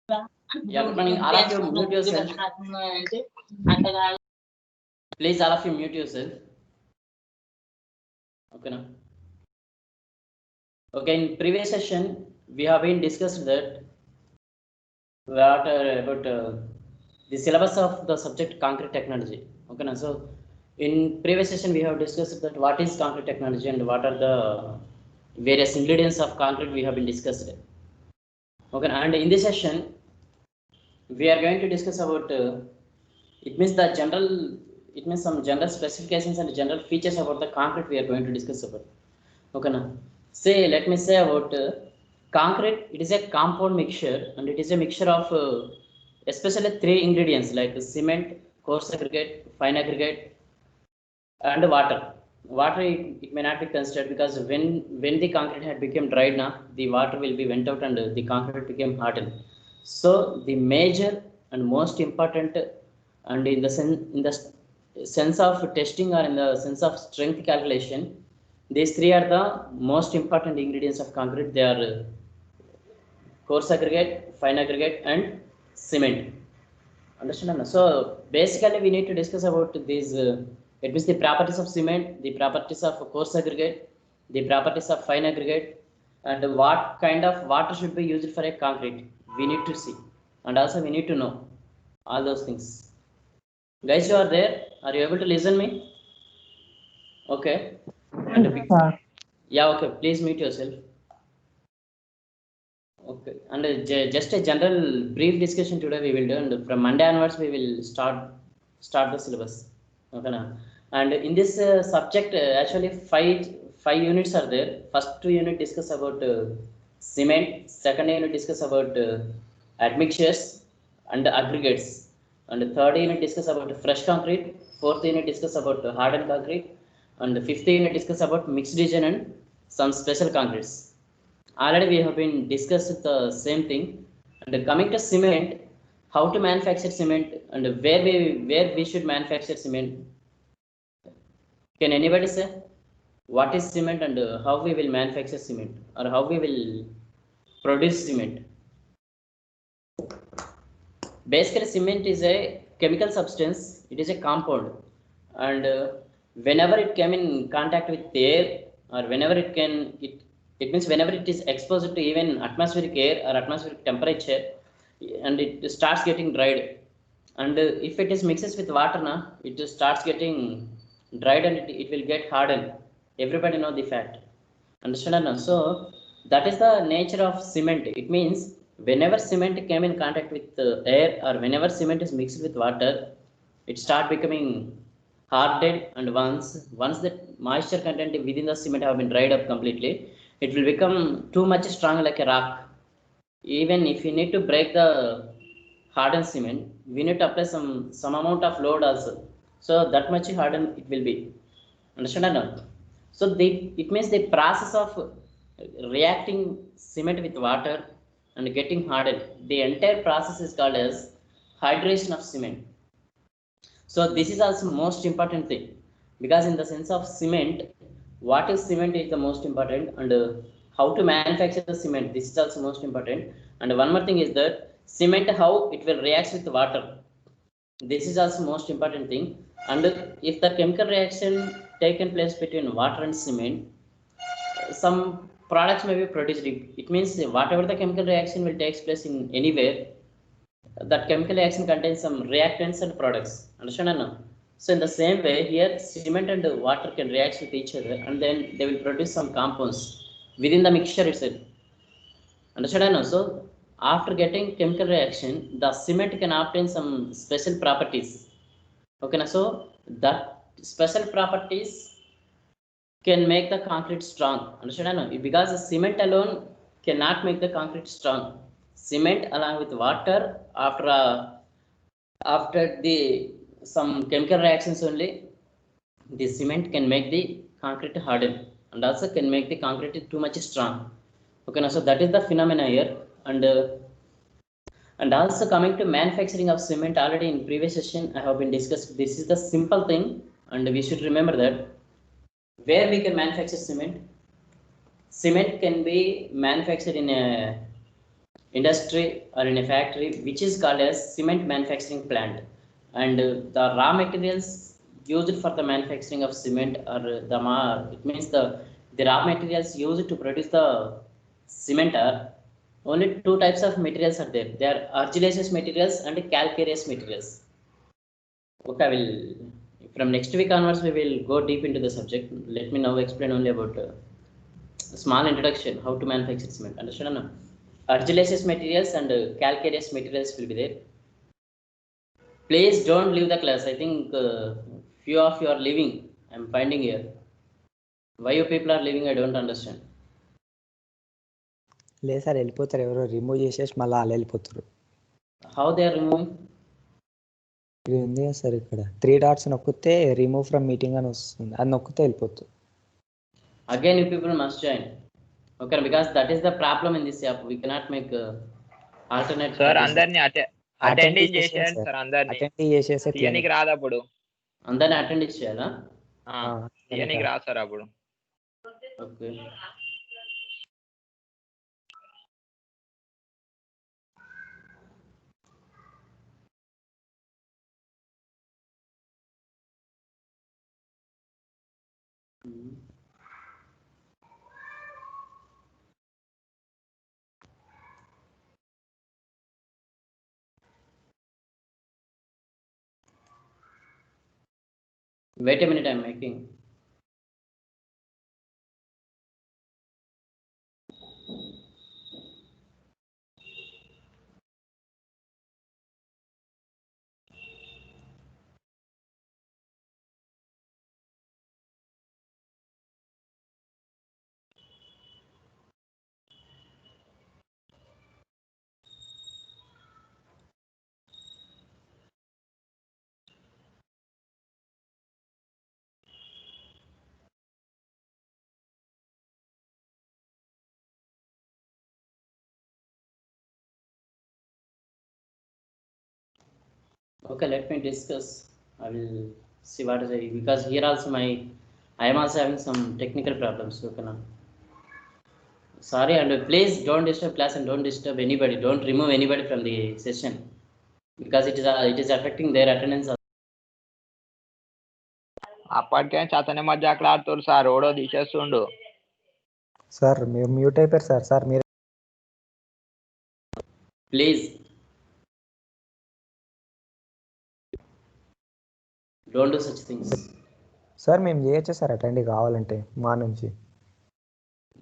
Yeah, good morning. All of you mute yourself. Please, all of you mute yourself. Okay, now. Okay, in previous session, we have been discussed that what about the syllabus of the subject concrete technology. Okay, now. So, in previous session, we have discussed that what is concrete technology and what are the various ingredients of concrete we have been discussed. Okay, and in this session, we are going to discuss about it means the general, it means some general specifications and general features about the concrete we are going to discuss about. Okay, now say, let me say about concrete. It is a compound mixture and it is a mixture of especially three ingredients like cement, coarse aggregate, fine aggregate, and water. Water, it may not be considered because when the concrete had become dried now, the water will be went out and the concrete became hardened. So the major and most important, and in the sense of testing or in the sense of strength calculation, these three are the most important ingredients of concrete. They are coarse aggregate, fine aggregate, and cement. Understand? So basically, we need to discuss about these. It means the properties of cement, the properties of coarse aggregate, the properties of fine aggregate, and what kind of water should be used for a concrete. We need to see, and also we need to know all those things. Guys, you are there? Are you able to listen me? Okay. And yeah, okay. Please mute yourself. Okay, and just a general brief discussion today we will do, and from Monday onwards we will start the syllabus. Okay, now. And in this subject, actually five units are there. First two unit discuss about cement. Second unit discuss about admixtures and aggregates, and third unit discuss about fresh concrete. Fourth unit discuss about hardened concrete, and the fifth unit discuss about mixed region and some special concretes. Already we have been discussed the same thing. And coming to cement, how to manufacture cement and where we should manufacture cement. Can anybody say what is cement and how we will manufacture cement or how we will produce cement? Basically, cement is a chemical substance. It is a compound, and whenever it came in contact with air, or whenever it means whenever it is exposed to even atmospheric air or atmospheric temperature, and it starts getting dried. And if it is mixes with water now, it just starts getting dried and it will get hardened. Everybody know the fact. Understand now? So that is the nature of cement. It means whenever cement came in contact with air, or whenever cement is mixed with water, it start becoming hardened. And once the moisture content within the cement have been dried up completely, it will become too much strong like a rock. Even if you need to break the hardened cement, we need to apply some amount of load also. So that much hardened it will be. Understand or not? So it means the process of reacting cement with water and getting hardened, the entire process is called as hydration of cement. So this is also most important thing, because in the sense of cement, what is cement is the most important, and how to manufacture the cement, this is also most important. And one more thing is that cement, how it will react with water, this is also most important thing. And if the chemical reaction taken place between water and cement, some products may be produced. It means whatever the chemical reaction will take place in anywhere, that chemical reaction contains some reactants and products. Understand or no? So in the same way here, cement and water can react with each other, and then they will produce some compounds within the mixture itself. Understand or no? So after getting chemical reaction, the cement can obtain some special properties. Okay, now so that special properties can make the concrete strong. Understand or no? Because the cement alone cannot make the concrete strong. Cement along with water, after the some chemical reactions only, the cement can make the concrete harden, and also can make the concrete too much strong. Okay, now so that is the phenomena here. And also coming to manufacturing of cement, already in previous session I have been discussed. This is the simple thing, and we should remember that where we can manufacture cement. Cement can be manufactured in a industry or in a factory which is called as cement manufacturing plant, and the raw materials used for the manufacturing of cement or it means the raw materials used to produce the cement are only two types of materials are there. They are argillaceous materials and calcareous materials. Okay, I will from next week onwards we will go deep into the subject. Let me now explain only about a small introduction how to manufacture cement. Understand now? Argillaceous materials and calcareous materials will be there. Please don't leave the class. I think few of you are leaving. I'm finding here. Why you people are leaving? I don't understand. లేదు sir వెళ్ళిపోతారు, ఎవరో remove చేసేసి మళ్ళీ వాళ్ళు వెళ్ళిపోతారు. How they are removing? ఇది ఉంది కదా సార్, ఇక్కడ 3 డాట్స్ నొక్కితే రిమూవ్ ఫ్రమ్ మీటింగ్ అని వస్తుంది, అది నొక్కితే వెళ్ళిపోతుంది. Again you people must join. Okay, because that is the problem in this app. We cannot make alternate. Sir అందరిని అటెండ్ చేసేయండి సార్, అందరిని అటెండ్ చేసేసి తీయనికి రాదు అప్పుడు. అందరిని అటెండ్ చేయాలా? తీయనికి రాదు సార్ అప్పుడు. Okay. Wait a minute, I'm making. Okay, let me discuss. I will see what is it, because here also I am also having some technical problems. Okay, now. Sorry, and please don't disturb class and don't disturb anybody. Don't remove anybody from the session because it is affecting their attendance. అప్పటికే చతనే మధ్య ఆడుతారు sir, ఓడో తీసేస్తుండు. Sir మీరు mute అయిపోయారు sir. Sir మీరు please don't do such things. Sir మేము చేయొచ్చా sir attend కావాలంటే మా నుంచి?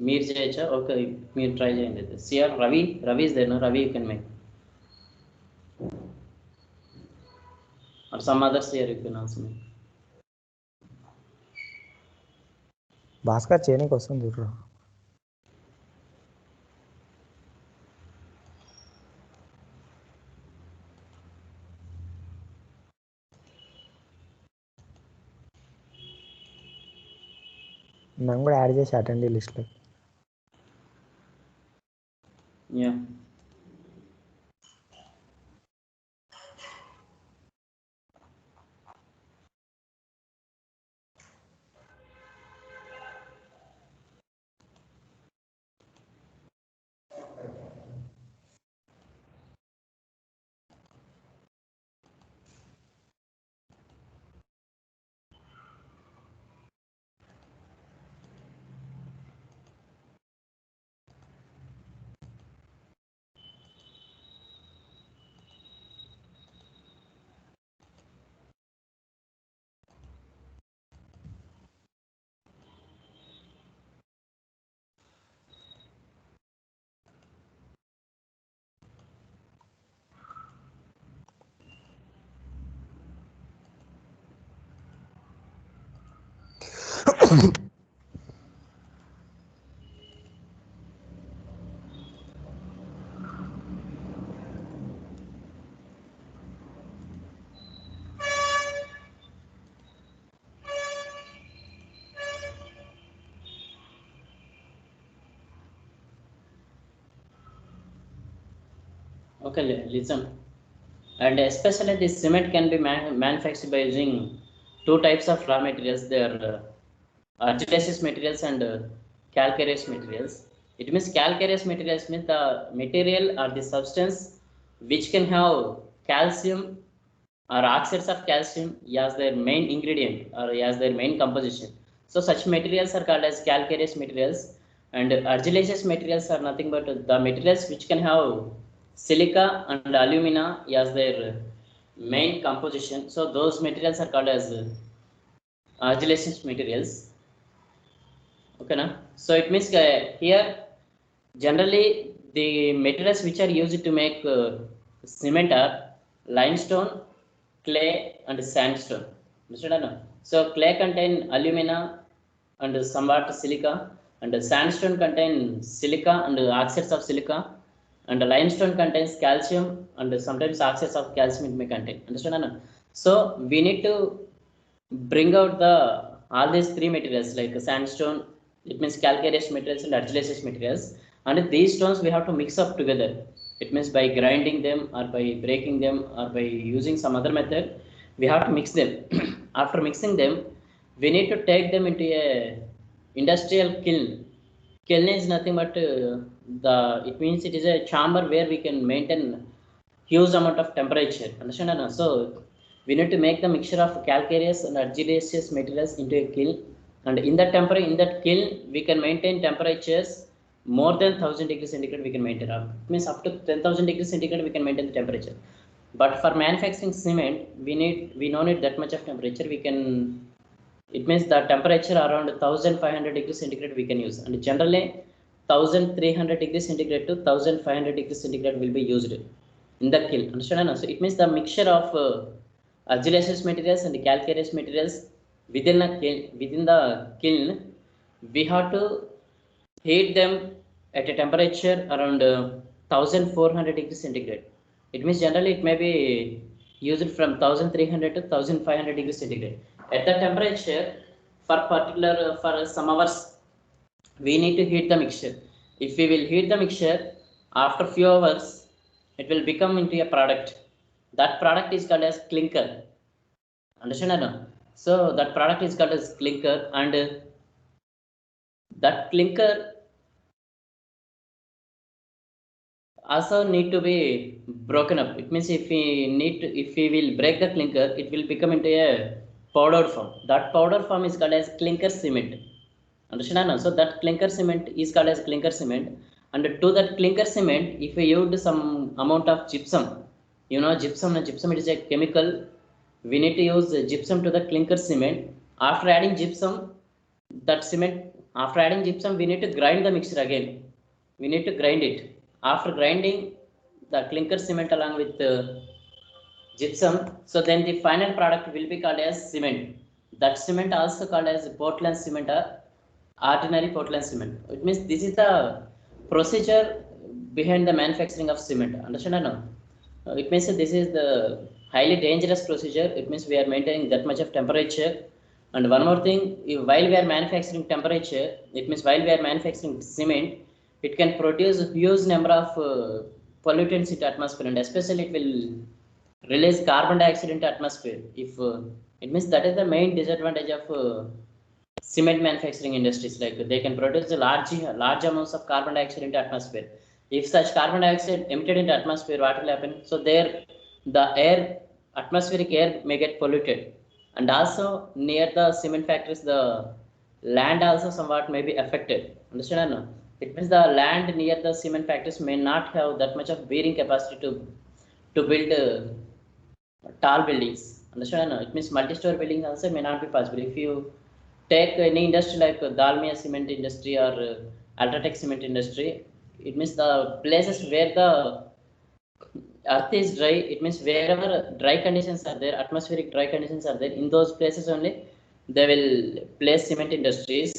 మీరు చేయొచ్చా? ఓకే, మీరు ట్రై చేయండి. CR Ravi is there. Ravi you can make or some other CR you can also make. Bhaskar చేయడానికి వస్తుంది చూడరా. నన్ను కూడా యాడ్ చేసి అటెండీ లిస్ట్లో. Yeah okay, listen. And especially this cement can be manufactured by using two types of raw materials. They are argillaceous materials and calcareous materials. It means calcareous materials means the material or the substance which can have calcium or oxides of calcium as their main ingredient or as their main composition. So such materials are called as calcareous materials, and argillaceous materials are nothing but the materials which can have silica and alumina as their main composition. So those materials are called as argillaceous materials. Okay, na? So it means here generally the materials which are used to make cement are limestone, clay and sandstone. Understood or no? So clay contain alumina and somewhat silica, and sandstone contain silica and oxides of silica, and limestone contains calcium and sometimes oxides of calcium it may contain. Understood or no? So we need to bring out the all these three materials like sandstone, it means calcareous materials and argillaceous materials, and these stones we have to mix up together. It means by grinding them or by breaking them or by using some other method we have to mix them. After mixing them we need to take them into a industrial kiln. Kiln is nothing but the it means it is a chamber where we can maintain huge amount of temperature. Understand or not? So we need to make the mixture of calcareous and argillaceous materials into a kiln, and in that in that kiln we can maintain temperatures more than 1000 degrees centigrade. We can maintain up, it means up to 10,000 degrees centigrade we can maintain the temperature. But for manufacturing cement we no need that much of temperature. We can, it means the temperature around 1500 degrees centigrade we can use, and generally 1300 degrees centigrade to 1500 degrees centigrade will be used in the kiln. Understand? So it means the mixture of argillaceous materials and calcareous materials within the kiln, we have to heat them at a temperature around 1400 degrees centigrade. It means generally it may be used from 1300 to 1500 degrees centigrade. At that temperature, for particular for some hours we need to heat the mixture. If we will heat the mixture, after few hours it will become into a product. That product is called as clinker. Understand or no? So that product is called as clinker, and that clinker also need to be broken up. It means if we will break the clinker, it will become into a powdered form. That powder form is called as clinker cement. Understand or no? So that clinker cement is called as clinker cement, and to that clinker cement if we use some amount of gypsum, you know gypsum it is a chemical. We need to use gypsum to the clinker cement. After adding gypsum, that cement, after adding gypsum we need to grind the mixture again. We need to grind it. After grinding the clinker cement along with gypsum, so then the final product will be called as cement. That cement also called as Portland cement or ordinary Portland cement. It means this is the procedure behind the manufacturing of cement. Understand or no? It means this is the highly dangerous procedure. It means we are maintaining that much of temperature. And one more thing, while we are manufacturing temperature, it means while we are manufacturing cement, it can produce a huge number of pollutants into atmosphere, and especially it will release carbon dioxide into atmosphere. If it means that is the main disadvantage of cement manufacturing industries. Like they can produce a large amounts of carbon dioxide into atmosphere. If such carbon dioxide emitted into atmosphere, what will happen? So there the air, atmospheric air may get polluted, and also near the cement factories the land also somewhat may be affected. Understand or no? It means the land near the cement factories may not have that much of bearing capacity to build tall buildings. Understand or no? It means multi-story buildings also may not be possible. If you take any industry like Dalmia cement industry or Ultratech cement industry, it means the places where the earth is dry, it means wherever dry conditions are there, atmospheric dry conditions are there, in those places only they will place cement industries.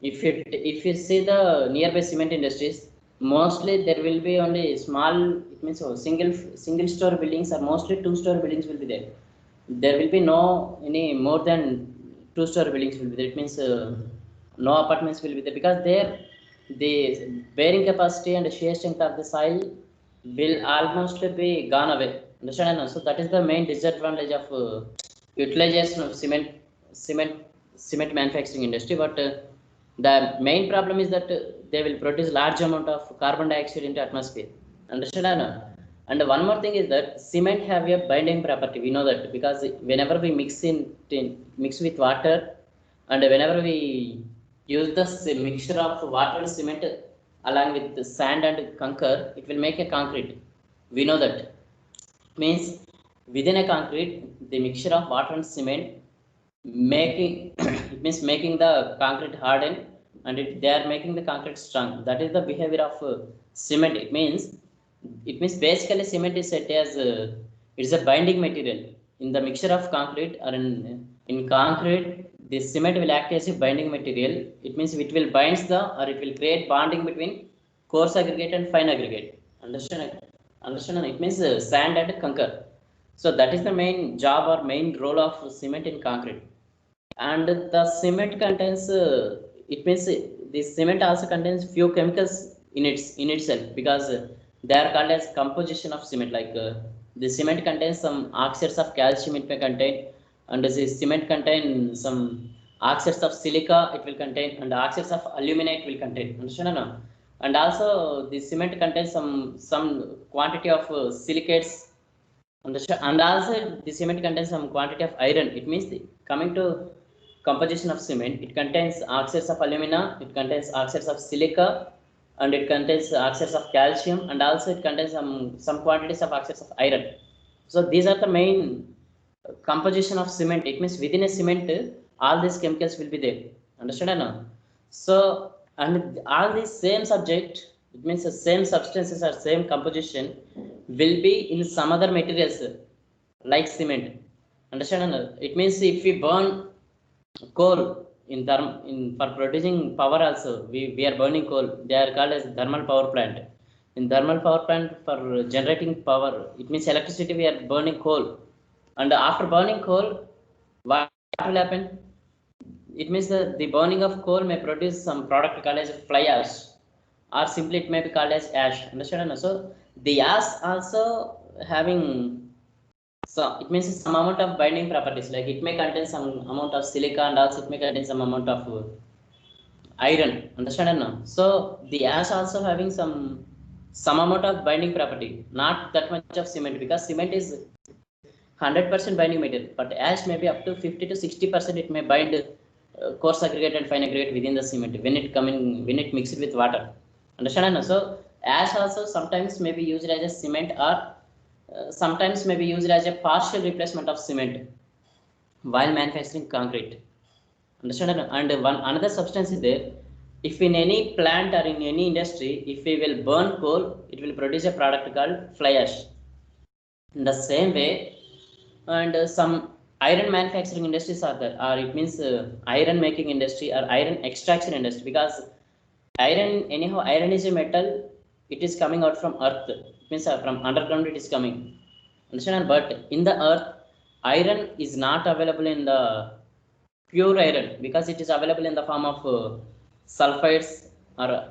If you see the nearby cement industries, mostly there will be only small, it means single story buildings, or mostly 2-story buildings will be there. There will be no any more than 2-story buildings will be there. It means no apartments will be there, because there the bearing capacity and shear strength of the soil will almost be gone away. Understand? So that is the main disadvantage of utilization of cement manufacturing industry. But the main problem is that they will produce large amount of carbon dioxide into atmosphere. Understand? Anna? And one more thing is that cement have a binding property. We know that because whenever we mix with water, and whenever we use the mixture of water and cement along with the sand and concrete, it will make a concrete. We know that. Means within a concrete, the mixture of water and cement making it means making the concrete harden, and they are making the concrete strong. That is the behavior of cement. It means basically cement is set as it's a binding material in the mixture of concrete, or in concrete this cement will act as a binding material. It means it will binds the, or it will create bonding between coarse aggregate and fine aggregate. Understand? It means sand and concrete. So that is the main job or main role of cement in concrete. And the cement contains it means the cement also contains few chemicals in itself, because they are called as composition of cement. Like the cement contains some oxides of calcium, it may contain, and the cement contain some oxides of silica, it will contain, and oxides of alumina it will contain. Understand? No? And also the cement contains some quantity of silicates. Understand? And also the cement contains some quantity of iron. It means coming to composition of cement, it contains oxides of alumina, it contains oxides of silica, and it contains oxides of calcium, and also it contains some quantities of oxides of iron. So these are the main composition of cement. It means within a cement all these chemicals will be there. Understand or no? So, and all these same subject, it means the same substances or same composition will be in some other materials like cement. Understand or no? It means if we burn coal for producing power also, we are burning coal. They are called as thermal power plant. In thermal power plant for generating power, it means electricity, we are burning coal. And after burning coal, what will happen? It means that the burning of coal may produce some product called as fly ash, or simply it may be called as ash. Understand? So the ash also having, so it means some amount of binding properties, like it may contain some amount of silica, and also it may contain some amount of iron. Understand? No? So the ash also having some amount of binding property, not that much of cement, because cement is 100% binding material, but ash may be up to 50 to 60%. It may bind coarse aggregate and fine aggregate within the cement when it mixed with water. Understand? No? So ash also sometimes may be used as a cement, or sometimes may be used as a partial replacement of cement while manufacturing concrete. Understand? And another substance is there. If in any plant or in any industry, if we will burn coal, it will produce a product called fly ash. In the same way, and some iron manufacturing industries are there, or it means iron making industry or iron extraction industry, because iron is a metal. It is coming out from earth. It means from underground it is coming. Understand? But in the earth, iron is not available in the pure iron, because it is available in the form of sulfides or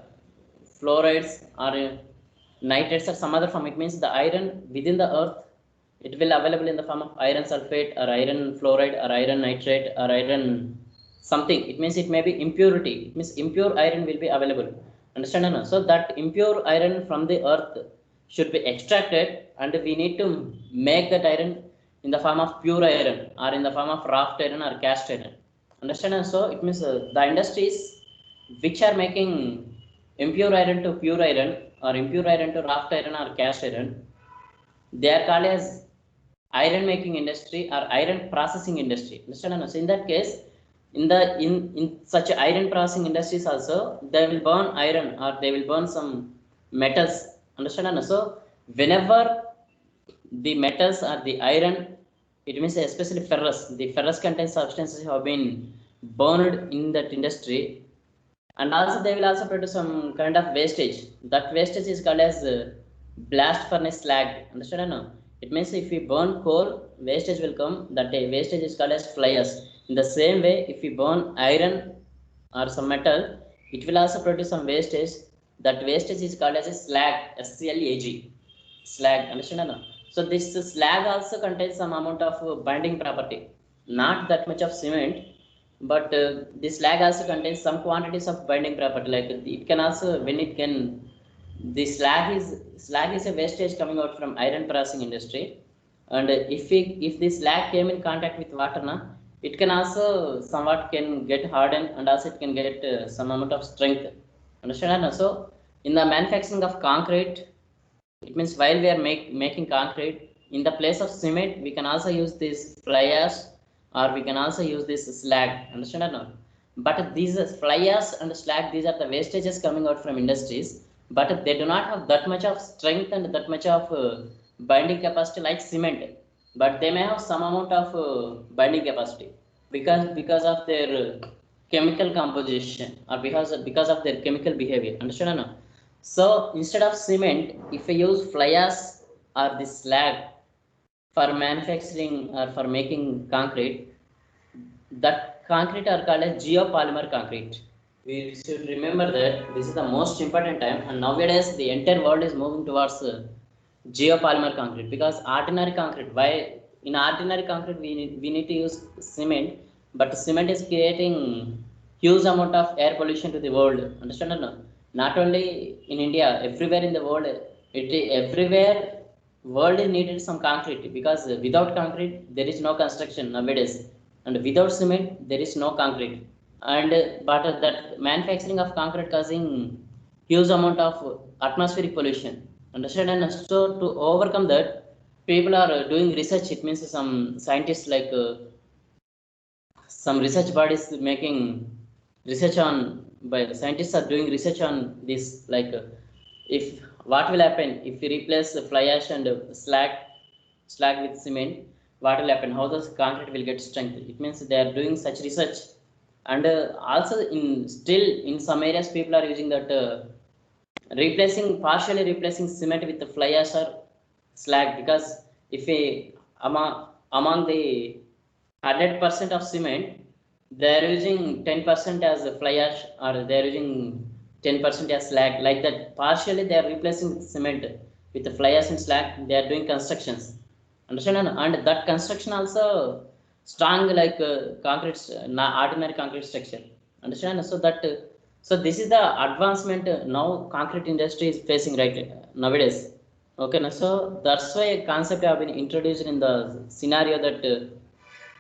fluorides or nitrates or some other form. It means the iron within the earth, it will available in the form of iron sulfate or iron fluoride or iron nitrate or iron something. It means it may be impurity. It means impure iron will be available. Understand? No? So that impure iron from the earth should be extracted, and we need to make that iron in the form of pure iron, or in the form of wrought iron or cast iron. Understand? So it means the industries which are making impure iron to pure iron, or impure iron to wrought iron or cast iron, they are called as iron making industry or iron processing industry. Understand? So in that case, in such iron processing industries also, they will burn iron, or they will burn some metals. Understand? So whenever the metals or the iron, it means especially ferrous, the ferrous contains substances have been burned in that industry, and also they will also produce some kind of wastage. That wastage is called as blast furnace slag. Understand? No? It means if we burn coal, wastage will come. That wastage is called as fly ash. In the same way, if we burn iron or some metal, it will also produce some wastage. That wastage is called as a slag, SCLAG, slag. Understand? No? So this slag also contains some amount of binding property, not that much of cement, but this slag also contains some quantities of binding property. Like it can also, when it can, the slag is a wastage coming out from iron processing industry, and if this slag came in contact with water, na, it can also somewhat can get hardened, and also it can get some amount of strength. Understand? Na? So in the manufacturing of concrete, it means while we are making concrete, in the place of cement, we can also use this fly ash, or we can also use this slag. Understand or not? But these fly ash and slag, these are the wastages coming out from industries, but they do not have that much of strength and that much of binding capacity like cement. But they may have some amount of binding capacity because of their chemical composition, or because of their chemical behavior. Understand or not? So instead of cement, if you use fly ash or the slag for manufacturing or for making concrete, that concrete are called as geopolymer concrete. We should remember that this is the most important time, and nowadays the entire world is moving towards geopolymer concrete, because ordinary concrete, why in ordinary concrete we need to use cement, but cement is creating huge amount of air pollution to the world. Understand or not? Not only in India, everywhere in the world, everywhere world is needed some concrete, because without concrete there is no construction nowadays, and without cement there is no concrete. And but that manufacturing of concrete causing huge amount of atmospheric pollution. Understand? And so to overcome that, people are doing research. It means some scientists, like some research bodies making research on, by scientists are doing research on this, like if what will happen if we replace the fly ash and slag with cement, what will happen, how the concrete will get strength. It means they are doing such research. And also in still in some areas people are using that partially replacing cement with the fly ash or slag, because if we among the 100% of cement, they are using 10% as a fly ash, or they are using 10% as slag. Like that, partially they are replacing cement with the fly ash and slag. They are doing constructions. Understand? And that construction also strong like concrete, ordinary concrete structure. Understand? So that so this is the advancement now concrete industry is facing right nowadays. Okay, so that's why a concept have been introduced in the scenario that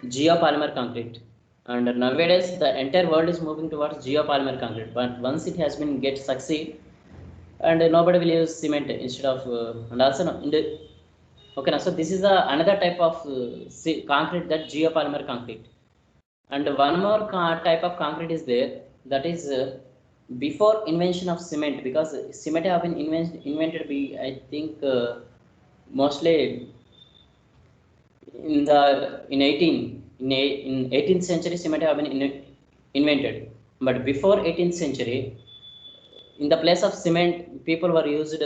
geopolymer concrete. And nowadays the entire world is moving towards geopolymer concrete, but once it has been get succeed, and nobody will use cement instead of and also no, in the, okay, now so this is another type of concrete, that geopolymer concrete. And one more type of concrete is there, that is before invention of cement, because cement have been invented by, I think mostly in the in 18 in 18th century cement have been invented. But before 18th century, in the place of cement people were used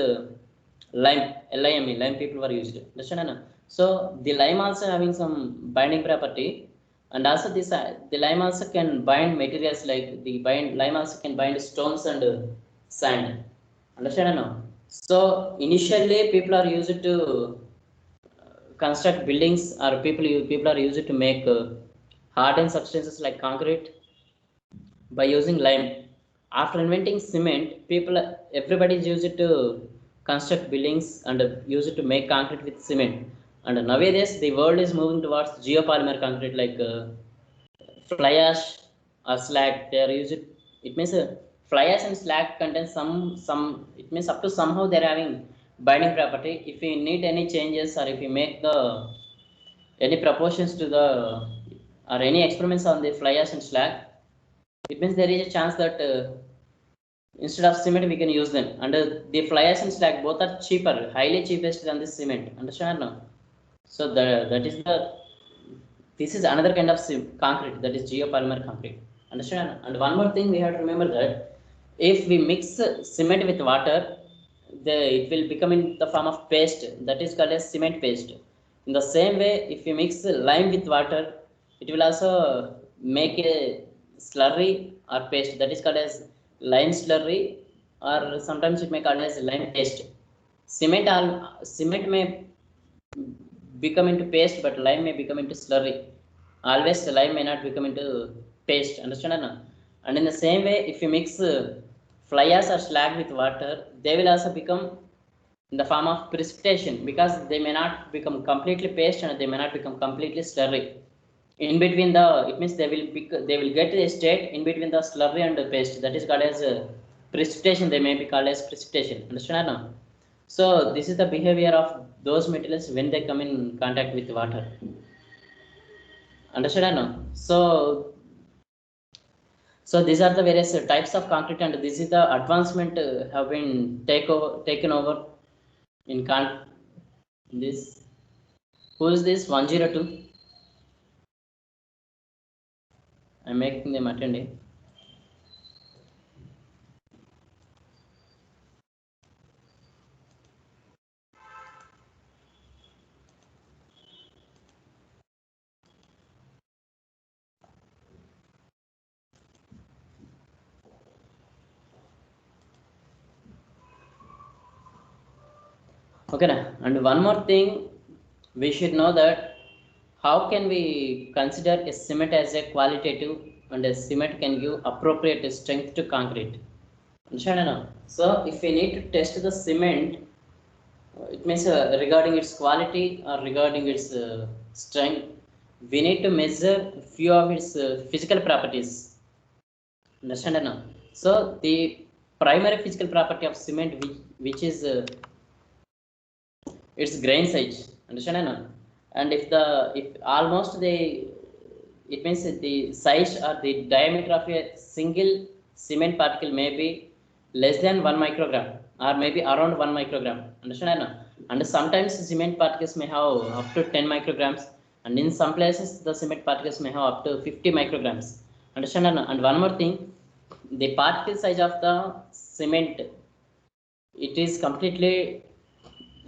lime, lime people were used. Understand? So the lime also having some binding property, and also this the lime also can bind materials, like the lime also can bind stones and sand. Understand? No? So initially people are used to construct buildings, or people are used to make hardened substances like concrete by using lime. After inventing cement, everybody is used to construct buildings and use it to make concrete with cement. And nowadays the world is moving towards geopolymer concrete, like fly ash or slag. They are used. It means fly ash and slag contain some. It means up to somehow they are having binding property. If we need any changes, or if we make the any proportions to the, or any experiments on the fly ash and slag, it means there is a chance that instead of cement we can use them. And the fly ash and slag both are cheaper, highly cheapest than the cement. Understand now? So that is the, this is another kind of concrete, that is geopolymer concrete. Understand? And one more thing we have to remember, that if we mix cement with water, it will become in the form of paste, that is called as cement paste. In the same way, if we mix lime with water, it will also make a slurry or paste, that is called as lime slurry, or sometimes it may called as lime paste. Cement may become into paste, but lime may become into slurry. Always the lime may not become into paste. Understand or not? And in the same way, if you mix fly ash or slag with water, they will also become in the form of precipitation, because they may not become completely paste and they may not become completely slurry. In between the, it means they will get a state in between the slurry and the paste, that is called as precipitation. They may be called as precipitation. Understand or not? So this is the behavior of those materials when they come in contact with water. Understand or not? So these are the various types of concrete, and this is the advancement have been taken over in this. Who is this 102? I'm making them attending. Okay, and one more thing, we should know that how can we consider a cement as a qualitative, and a cement can give appropriate strength to concrete. Understand now? So if we need to test the cement, it means regarding its quality or regarding its strength, we need to measure few of its physical properties. Understand now? So the primary physical property of cement, which is its grain size. Understand or not? And if almost it means the size or the diameter of a single cement particle may be less than 1 microgram or maybe around 1 microgram. Understand or not? And sometimes cement particles may have up to 10 micrograms, and in some places the cement particles may have up to 50 micrograms. Understand or not? And one more thing, the particle size of the cement, it is completely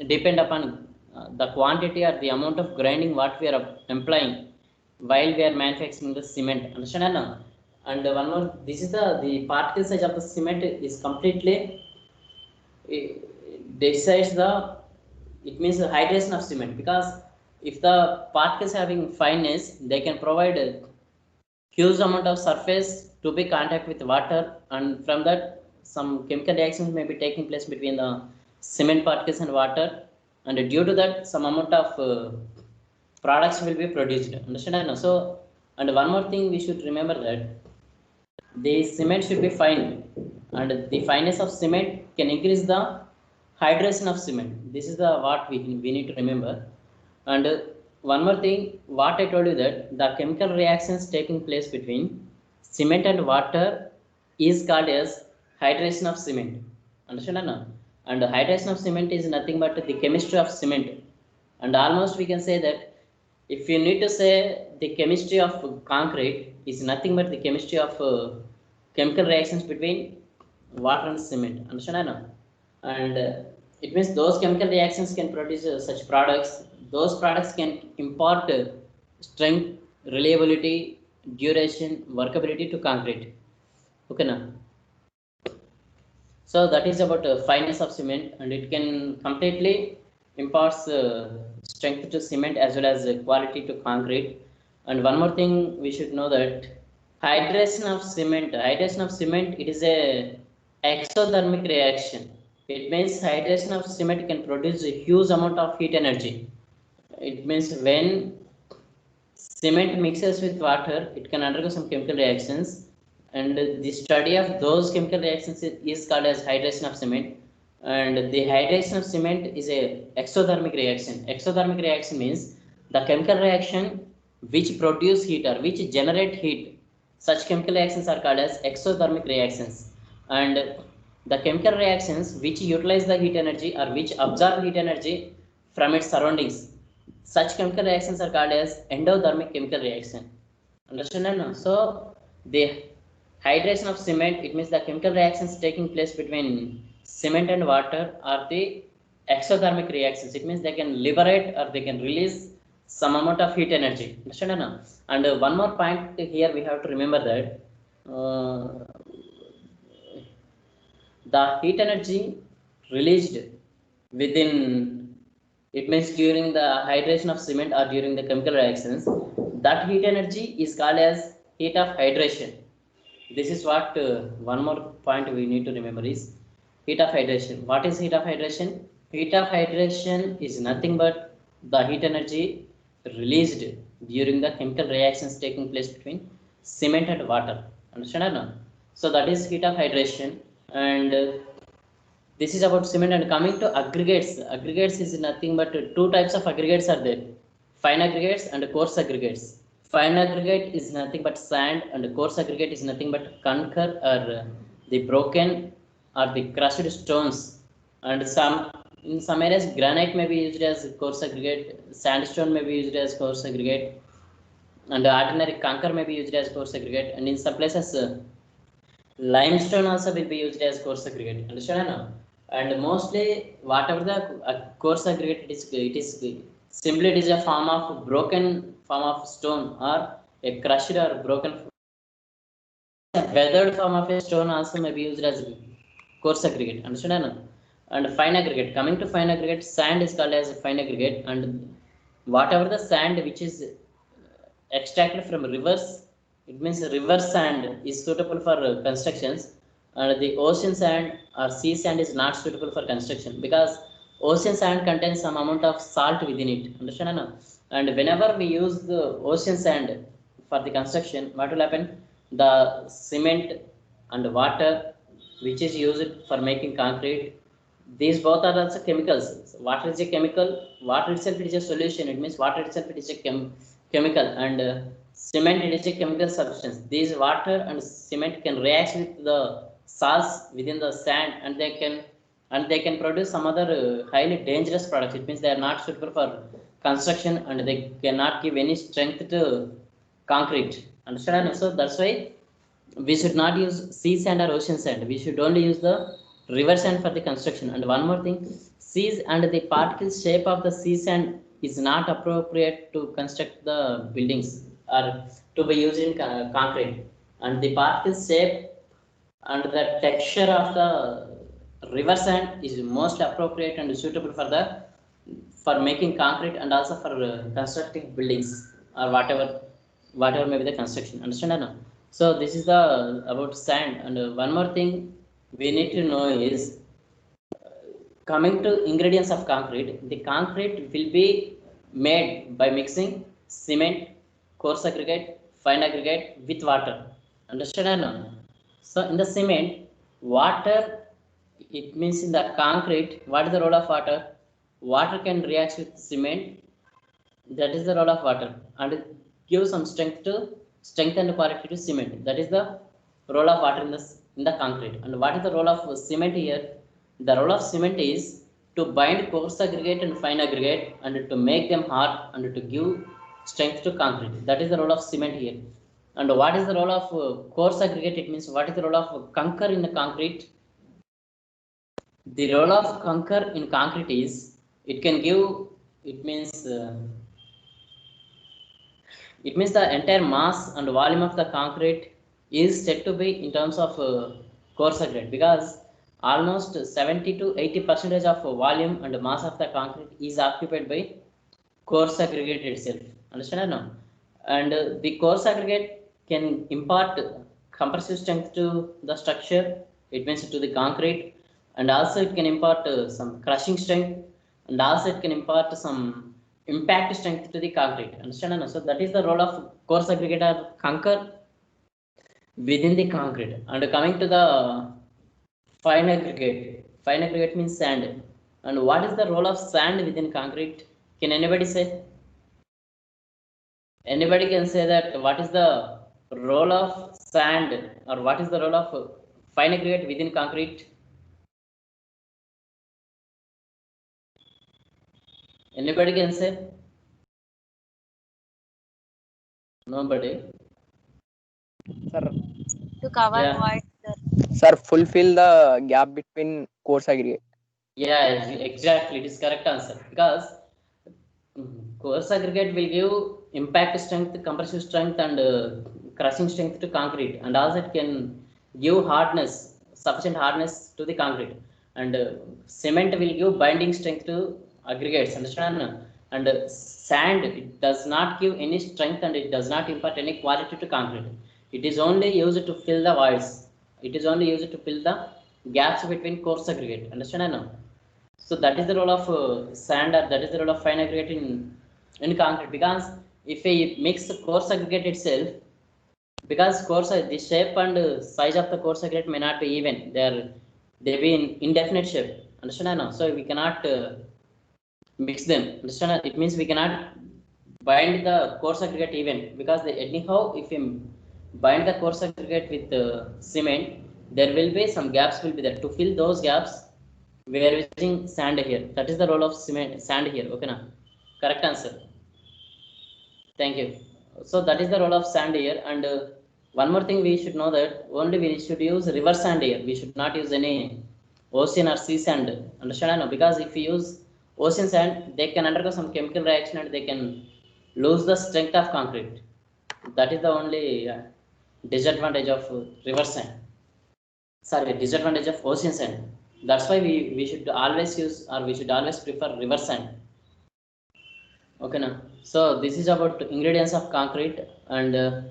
depend upon the quantity or the amount of grinding what we are employing while we are manufacturing the cement. Understand or not? And one more, this is the particle size of the cement is completely decides the, it means the hydration of cement, because if the particles having fineness, they can provide a huge amount of surface to be contact with water, and from that some chemical reactions may be taking place between the cement particles and water, and due to that some amount of products will be produced. Understand? So, and one more thing we should remember, that the cement should be fine, and the fineness of cement can increase the hydration of cement. This is the what we need to remember. And one more thing, what I told you, that the chemical reactions taking place between cement and water is called as hydration of cement. Understand or not? And the hydration of cement is nothing but the chemistry of cement. And almost we can say that if you need to say the chemistry of concrete is nothing but the chemistry of chemical reactions between water and cement. Understand or not? And it means those chemical reactions can produce such products. Those products can impart strength, reliability, duration, workability to concrete. Okay now? So that is about fineness of cement, and it can completely imparts strength to cement as well as quality to concrete. And one more thing we should know, that hydration of cement, it is a exothermic reaction. It means hydration of cement can produce a huge amount of heat energy. It means when cement mixes with water, it can undergo some chemical reactions, and the study of those chemical reactions is called as hydration of cement. And the hydration of cement is a exothermic reaction. Exothermic reaction means the chemical reaction which produce heat or which generate heat. Such chemical reactions are called as exothermic reactions. And the chemical reactions which utilize the heat energy or which absorb heat energy from its surroundings, such chemical reactions are called as endothermic chemical reaction. Understand now? So the hydration of cement, it means the chemical reactions taking place between cement and water are the exothermic reactions. It means they can liberate or they can release some amount of heat energy. Understand now? And one more point here we have to remember, that the heat energy released within, it means during the hydration of cement or during the chemical reactions, that heat energy is called as heat of hydration. This is what one more point we need to remember is heat of hydration. What is heat of hydration? Heat of hydration is nothing but the heat energy released during the chemical reactions taking place between cement and water. Understand or not? So that is heat of hydration. And this is about cement. And coming to aggregates, aggregates is nothing but two types of aggregates are there: fine aggregates and coarse aggregates. Fine aggregate is nothing but sand, and coarse aggregate is nothing but concrete or the broken or the crushed stones. And some in some areas granite may be used as coarse aggregate, sandstone may be used as coarse aggregate, and ordinary concrete may be used as coarse aggregate. And in some places limestone also will be used as coarse aggregate. Understand now? And mostly whatever the coarse aggregate it is simply it is a form of broken form of stone or a crushed or broken weathered form of a stone also may be used as coarse aggregate. Understand now? And fine aggregate, coming to fine aggregate, sand is called as fine aggregate. And whatever the sand which is extracted from rivers, it means river sand is suitable for constructions, and the ocean sand or sea sand is not suitable for construction, because ocean sand contains some amount of salt within it. Understand now? And whenever we use the ocean sand for the construction, what will happen? The cement and water which is used for making concrete, these both are also chemicals. Water is a chemical. Water itself is a solution. It means water itself is a chemical, and cement it is a chemical substance. These water and cement can react with the salts within the sand, and they can produce some other highly dangerous products. It means they are not suitable for construction, and they cannot give any strength to concrete. Understand? So that's why we should not use sea sand or ocean sand. We should only use the river sand for the construction. And one more thing, seas and the particle shape of the sea sand is not appropriate to construct the buildings or to be used in concrete. And the particle shape and the texture of the river sand is most appropriate and suitable for making concrete, and also for constructing buildings or whatever may be the construction. Understand or not? So this is the about sand. And one more thing we need to know is coming to ingredients of concrete. The concrete will be made by mixing cement, coarse aggregate, fine aggregate with water. Understand or not? So in the cement, water, it means in the concrete, what is the role of water? Water can react with cement. That is the role of water, and give some strength and quality to cement. That is the role of water in the concrete. And what is the role of cement here? The role of cement is to bind coarse aggregate and fine aggregate, and to make them hard, and to give strength to concrete. That is the role of cement here. And what is the role of coarse aggregate? It means what is the role of concrete in the concrete? The role of concrete in concrete is it can give, it means the entire mass and volume of the concrete is said to be in terms of coarse aggregate, because almost 70 to 80% of volume and mass of the concrete is occupied by coarse aggregate itself. Understand now? And the coarse aggregate can impart compressive strength to the structure, it means to the concrete, and also it can impart some crushing strength, and also it can impart some impact strength to the concrete. Understand? So that is the role of coarse aggregate or concrete within the concrete. And coming to the fine aggregate, fine aggregate means sand. And what is the role of sand within concrete? Can anybody say? Anybody can say that what is the role of sand, or what is the role of fine aggregate within concrete? Anybody can say? Nobody. Sir, To cover Yeah. void, sir. sir, fulfill the gap between coarse aggregate. Yeah, exactly. It is correct answer, because coarse aggregate will give impact strength, compressive strength, and crushing strength to concrete, and also it can give hardness, sufficient hardness to the concrete. And cement will give binding strength to aggregates. Understand? And sand, it does not give any strength, and it does not impart any quality to concrete. It is only used to fill the voids. It is only used to fill the gaps between coarse aggregate. Understand now? So that is the role of sand, or that is the role of fine aggregate in concrete. Because if we mix the coarse aggregate itself, because coarse the shape and size of the coarse aggregate may not be even. They be in indefinite shape. Understand now? So we cannot mix them. Understand? It means we cannot bind the coarse aggregate even, because anyhow if we bind the coarse aggregate with cement, there will be some gaps will be there. To fill those gaps, we are using sand here. That is the role of sand here. Okay now? Correct answer. Thank you. So that is the role of sand here. And one more thing we should know, that only we should use river sand here. We should not use any ocean or sea sand. Understand? No? Because if we use ocean sand, they can undergo some chemical reaction and they can lose the strength of concrete. That is the only disadvantage of river sand. Sorry, disadvantage of ocean sand. That's why we should always use, or we should always prefer river sand. Okay now? So this is about ingredients of concrete and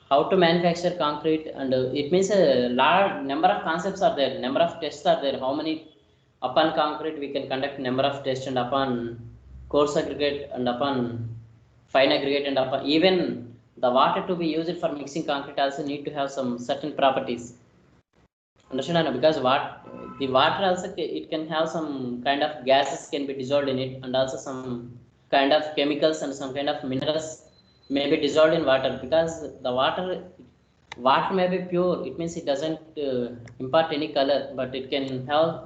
how to manufacture concrete. And it means a large number of concepts are there, number of tests are there. How many upon concrete we can conduct number of tests, and upon coarse aggregate, and upon fine aggregate, and upon even the water to be used for mixing concrete also need to have some certain properties. Understand? Because what the water also, it can have some kind of gases can be dissolved in it, and also some kind of chemicals and some kind of minerals may be dissolved in water. Because the water may be pure, it means it doesn't impart any color, but it can have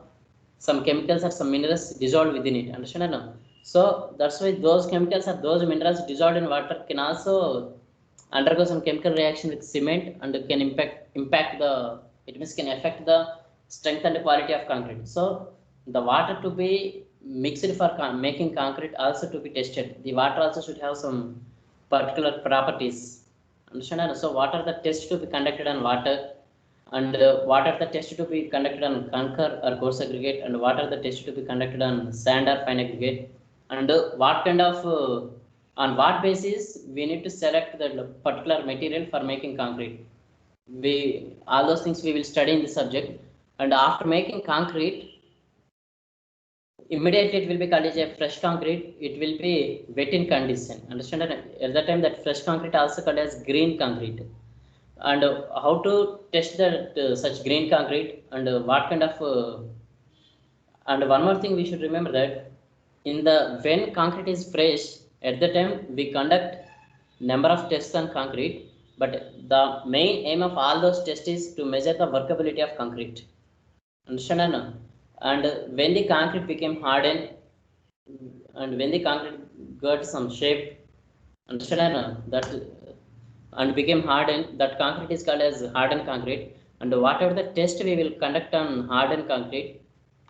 some chemicals or some minerals dissolved within it. Understand now? So that's why those chemicals or those minerals dissolved in water can also undergo some chemical reaction with cement, and can impact the, it means can affect the strength and quality of concrete. So the water to be mixed for making concrete also to be tested. The water also should have some particular properties. Understand? So what are the tests to be conducted on water, and what are the tests to be conducted on concrete or coarse aggregate, and what are the tests to be conducted on sand or fine aggregate, and what kind of on what basis we need to select the particular material for making concrete. We all those things we will study in this subject. And after making concrete, immediately it will be called as a fresh concrete. It will be wet in condition. Understand? At that time, that fresh concrete also called as green concrete. And how to test that such green concrete, and what kind of and one more thing we should remember, that in the when concrete is fresh, at the time we conduct number of tests on concrete, but the main aim of all those tests is to measure the workability of concrete. Understand? And when the concrete became hardened, and when the concrete got some shape, understand that, and became hardened, that concrete is called as hardened concrete. And whatever the test we will conduct on hardened concrete,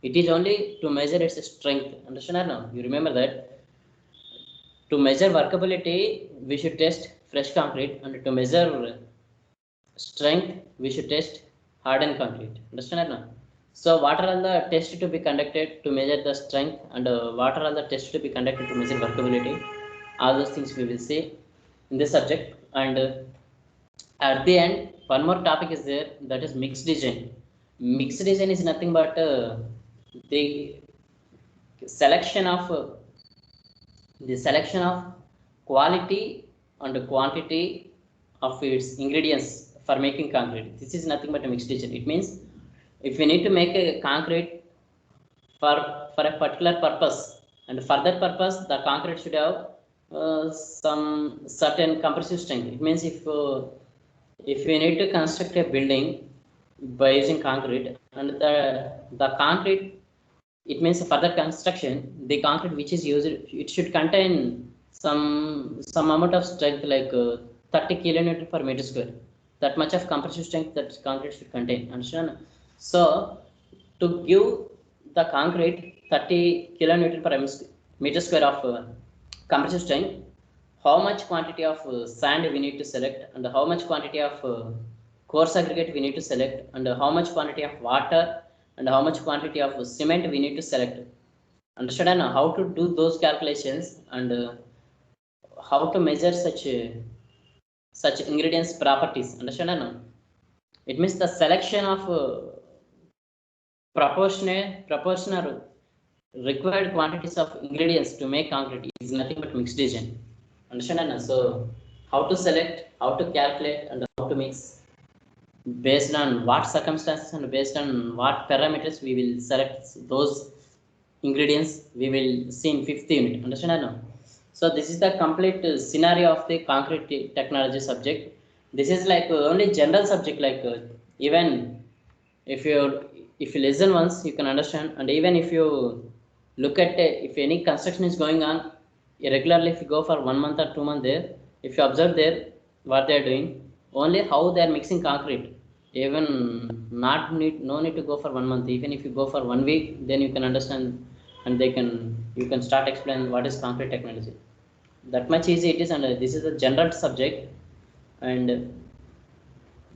it is only to measure its strength. Understand now? You remember that to measure workability we should test fresh concrete, and to measure strength we should test hardened concrete. Understand now? So what are all the tests to be conducted to measure the strength, and what are all the tests to be conducted to measure workability? All those things we will see in this subject. And at the end, one more topic is there, that is mixed design. Mixed design is nothing but the selection of quality and quantity of its ingredients for making concrete. This is nothing but a mixed design. It means if we need to make a concrete for a particular purpose, and for that purpose the concrete should have some certain compressive strength. It means if we need to construct a building by using concrete, and the concrete, it means for the construction, the concrete which is used, it should contain some amount of strength, like 30 kilonewton per meter square. That much of compressive strength that concrete should contain. Understand? So to give the concrete 30 kilonewton per meter square of compressive strength, how much quantity of sand we need to select, and how much quantity of coarse aggregate we need to select, and how much quantity of water, and how much quantity of cement we need to select. Understand how to do those calculations, and how to measure such such ingredients properties. Understand or no? It means the selection of proportional required quantities of ingredients to make concrete is nothing but mixed agent. Understand or no? So how to select, how to calculate, and how to mix, based on what circumstances and based on what parameters we will select those ingredients, we will see in fifth unit. Understand or no? So this is the complete scenario of the concrete technology subject. This is like only general subject, like even if you listen once you can understand, and even if you look at if any construction is going on irregularly, if you go for 1 month or 2 months there, if you observe there what they are doing, only how they are mixing concrete, even not need, no need to go for 1 month, even if you go for 1 week, then you can understand, and they can, you can start explain what is concrete technology. That much easy it is, and this is a general subject. And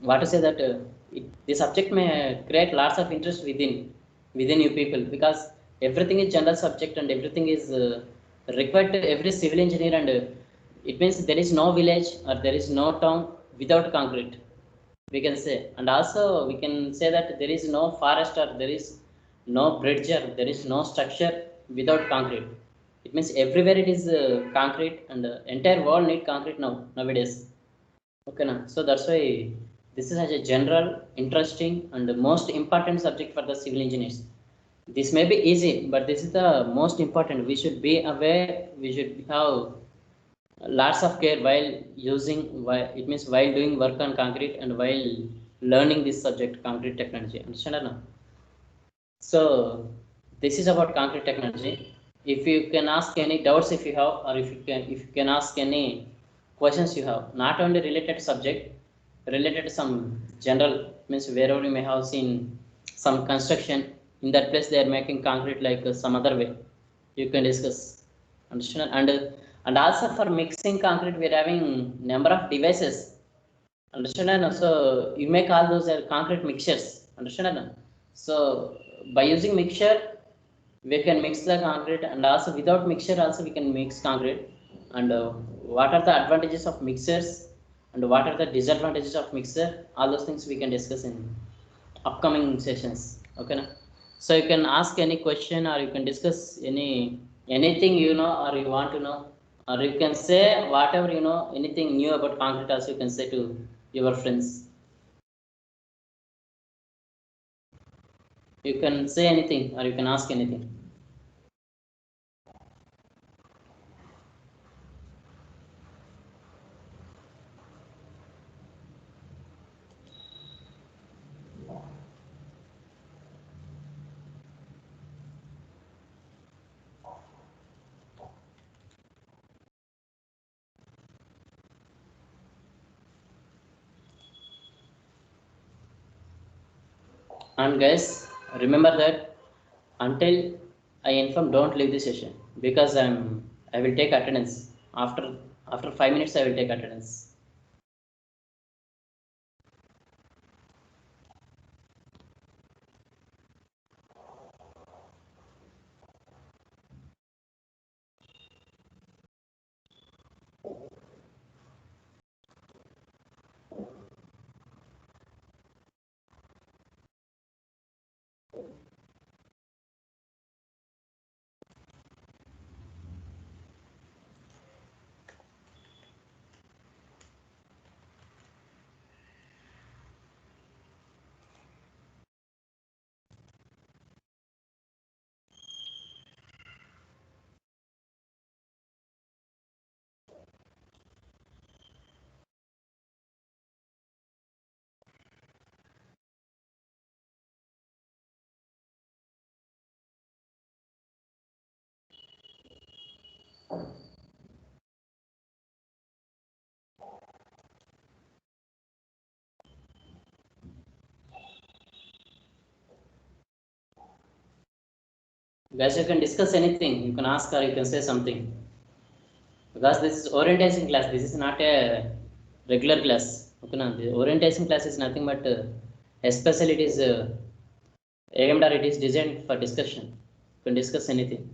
what to say that the subject may create lots of interest within you people, because everything is general subject and everything is required to every civil engineer, and it means there is no village or there is no town without concrete, we can say. And also we can say that there is no forest or there is no bridge or there is no structure without concrete. It means everywhere it is concrete, and entire world need concrete nowadays. Okay, na? So that's why this is such a general, interesting, and the most important subject for the civil engineers. This may be easy, but this is the most important. We should be aware. We should have lots of care while using. While it means while doing work on concrete and while learning this subject, concrete technology. Understand or no? So this is about concrete technology. If you can ask any doubts if you have, or if you can ask any questions you have, not only related to subject, related to some general, means wherever you may have seen some construction, in that place they are making concrete like some other way, you can discuss. Understand? And also for mixing concrete, we are having number of devices. Understand? So you make all those concrete mixtures. Understand? So by using mixture, we can mix the concrete, and also without mixture also we can mix concrete. And what are the advantages of mixers and what are the disadvantages of mixer? All those things we can discuss in upcoming sessions. Okay, na? So you can ask any question or you can discuss anything you know or you want to know, or you can say whatever you know, anything new about concrete also you can say to your friends. You can say anything or you can ask anything. And guys, remember that until I inform, don't leave the session, because I will take attendance after 5 minutes. I will take attendance. Guys, you can discuss anything. You can ask or you can say something. Because this is orientation class. This is not a regular class. Okay, now the orientation class is nothing but especially it is aimed or it is designed for discussion. You can discuss anything.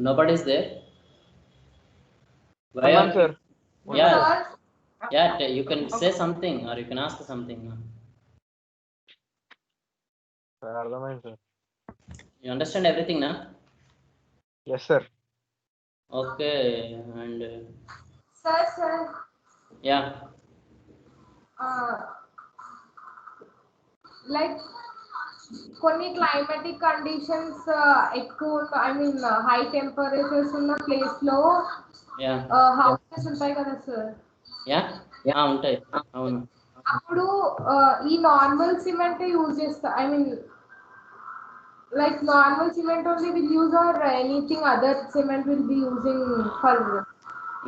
Nobody is there. Why ఉన్నాను are sir. Yeah, Sir, yeah. You can say something or you can ask something. Sir అర్థమైంది sir. You understand everything now? Yes sir. Okay, and sir, yeah, like కొన్ని climatic conditions ఎక్కువ I mean high temperatures ఉన్న place లో yeah, houses ఉంటాయి కదా సార్. yeah. ఉంటాయి. అవును. అప్పుడు ఈ నార్మల్ సిమెంట్ యూజ్ చేస్తా I mean like normal cement only will use or anything other cement will be using for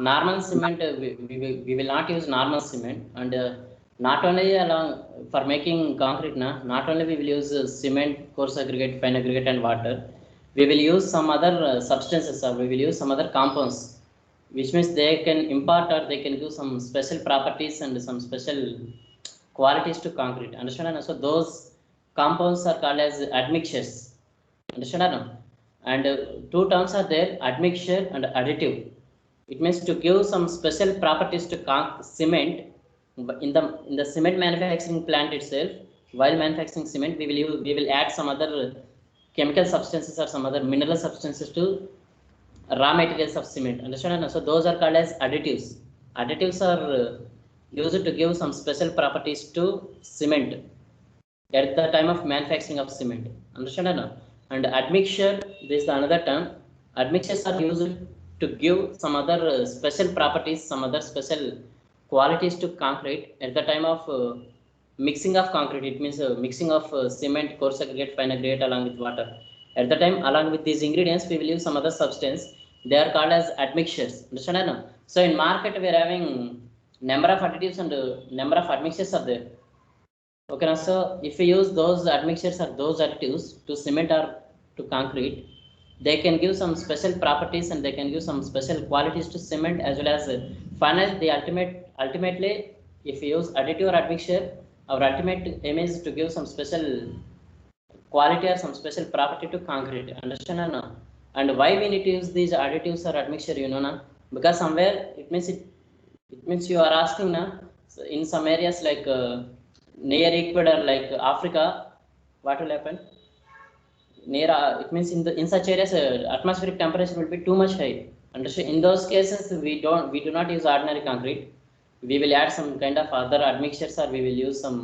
Normal cement, we will not use normal cement, and not only along for making concrete not only we will use cement, coarse aggregate, fine aggregate and water. We will use some other substances, or we will use some other compounds, which means they can impart or they can give some special properties and some special qualities to concrete. Understand? So those compounds are called as admixtures. Understand? And two terms are there: admixture and additive. It means to give some special properties to cement. In the cement manufacturing plant itself, while manufacturing cement, we will add some other chemical substances or some other mineral substances to raw materials of cement. Understand? So those are called as additives. Additives are used to give some special properties to cement at the time of manufacturing of cement. Understand? And admixture, this is another term. Admixtures are used to give some other special properties, some other special qualities to concrete at the time of mixing of concrete. It means mixing of cement, coarse aggregate, fine aggregate along with water. At the time, along with these ingredients, we will use some other substance. They are called as admixtures. Understand? So in market, we are having number of additives and number of admixtures are there. Okay, so if we use those admixtures or those additives to cement or to concrete, they can give some special properties and they can give some special qualities to cement, as well as finally the ultimately if we use additive or admixture, our ultimate aim is to give some special quality or some special property to concrete. Understand? And why we need to use these additives or admixture, because somewhere it means you are asking so in some areas like near equator, like Africa, what will happen near it means in such areas atmospheric temperature will be too much high. Understand? In those cases we do not use ordinary concrete. We will add some kind of other admixtures, or we will use some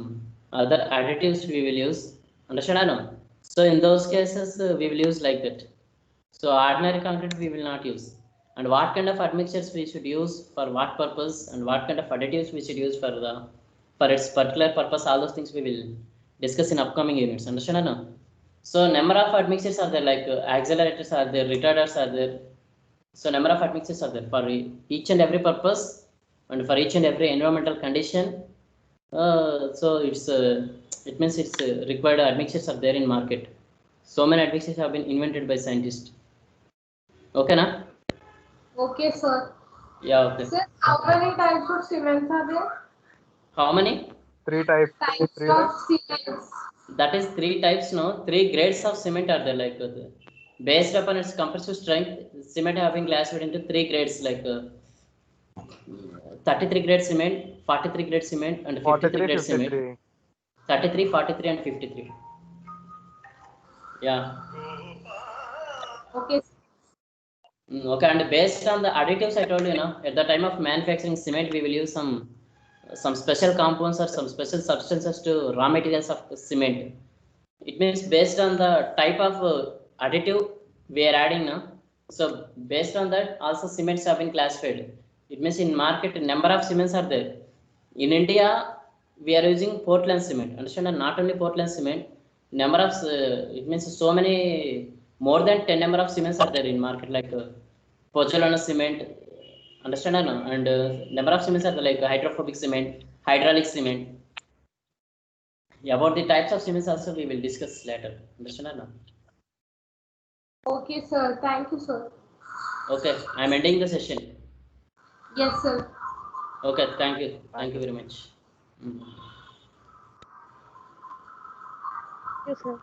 other additives we will use. Understand? So in those cases we will use like that. So ordinary concrete we will not use. And what kind of admixtures we should use for what purpose, and what kind of additives we should use for its particular purpose, all those things we will discuss in upcoming units. Understand? So number of admixtures are there, like accelerators are there, retarders are there. So number of admixtures are there for each and every purpose and for each and every environmental condition. So it means it's required admixtures are there in market. So many admixtures have been invented by scientists. Okay, na? Okay, sir. Yeah, okay. Sir, how many types of cements are there? How many? 3 types. Types 3 of types. cements. That is 3 types, no? 3 grades of cement are there, like based upon its compressive strength, cement having classified into 3 grades, like 33 grade cement, 43 grade cement, and 53 grade cement. 33, 43 and 53. Yeah. Okay. Okay, and based on the additives I told you, at the time of manufacturing cement, we will use some special compounds or some special substances to raw materials of cement. It means based on the type of additive we are adding now. So based on that, also cements have been classified. It means in market number of cements are there. In India, we are using Portland cement. Understand? Not only Portland cement, number of it means so many, more than 10 number of cements are there in market, like pozzolana cement. Understand? And number of cements are there, like hydrophobic cement, hydraulic cement. Yeah, about the types of cements also we will discuss later. Understand? Okay, sir. Thank you, sir. Okay, I am ending the session. Yes, sir. Okay, thank you very much. Yes, sir.